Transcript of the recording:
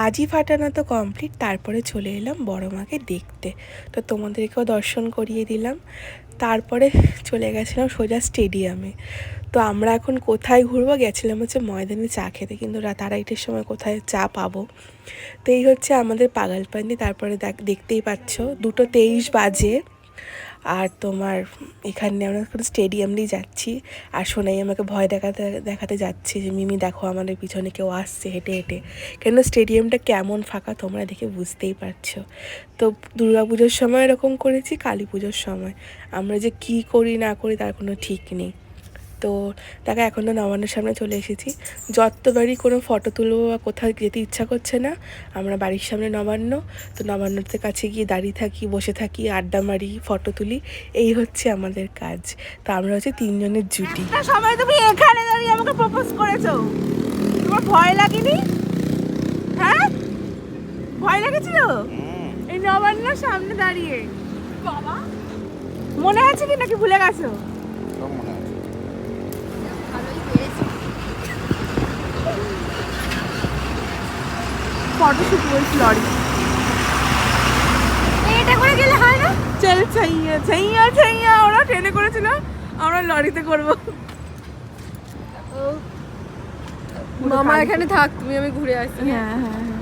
বাজি ফাটানো তো কমপ্লিট, তারপরে চলে এলাম বড় মাকে দেখতে। তো তোমাদেরকেও দর্শন করিয়ে দিলাম। তারপরে চলে গেছিলাম সোজা স্টেডিয়ামে। তো আমরা এখন কোথায় ঘুরবো, গেছিলাম হচ্ছে ময়দানে চা খেতে, কিন্তু রাত 2:30-এর সময় কোথায় চা পাবো। তো এই হচ্ছে আমাদের পাগলপান্ডি। তারপরে দেখতেই পাচ্ছ 2:23 বাজে। আর তোমার এখানে আমরা এখন স্টেডিয়াম দিয়ে যাচ্ছি। আর সোনাই আমাকে ভয় দেখাতে যাচ্ছে যে মিমি দেখো আমাদের পিছনে কেউ আসছে হেঁটে হেঁটে। কেন স্টেডিয়ামটা কেমন ফাঁকা তোমরা দেখে বুঝতেই পারছো। তো দুর্গাপুজোর সময় এরকম করেছি, কালী পুজোর সময় আমরা যে কি করি না করি তার কোনো ঠিক নেই। তো তাকে এখন তো নবান্নের সামনে চলে এসেছি। যতবারই কোনো ফটো তুলবো বা কোথাও যেতে ইচ্ছা করছে না, আমরা বাড়ির সামনে নবান্ন, তো নবান্নতে কাছে গিয়ে দাঁড়িয়ে থাকি, বসে থাকি, আড্ডা মারি, ফটো তুলি। এই হচ্ছে আমাদের কাজ। তো আমরা হচ্ছে 3 জনের জুটি। একটা সময় তুমি এখানে দাঁড়িয়ে আমাকে প্রপোজ করেছো, তোমার ভয় লাগেনি? হ্যাঁ, ভয় লেগেছিল এই নবান্নর সামনে দাঁড়িয়ে? বাবা মনে আছে কি নাকি ভুলে গেছো? ফটোশুট বলছি লরি, এটা করে গেলে হয় না? চল ছাইয়া ছাইয়া ছাইয়া, ওরা ট্রেনে করেছিল, আমরা লরিতে করবো। মামা এখানে থাক, তুমি আমি ঘুরে আসি। হ্যাঁ হ্যাঁ হ্যাঁ,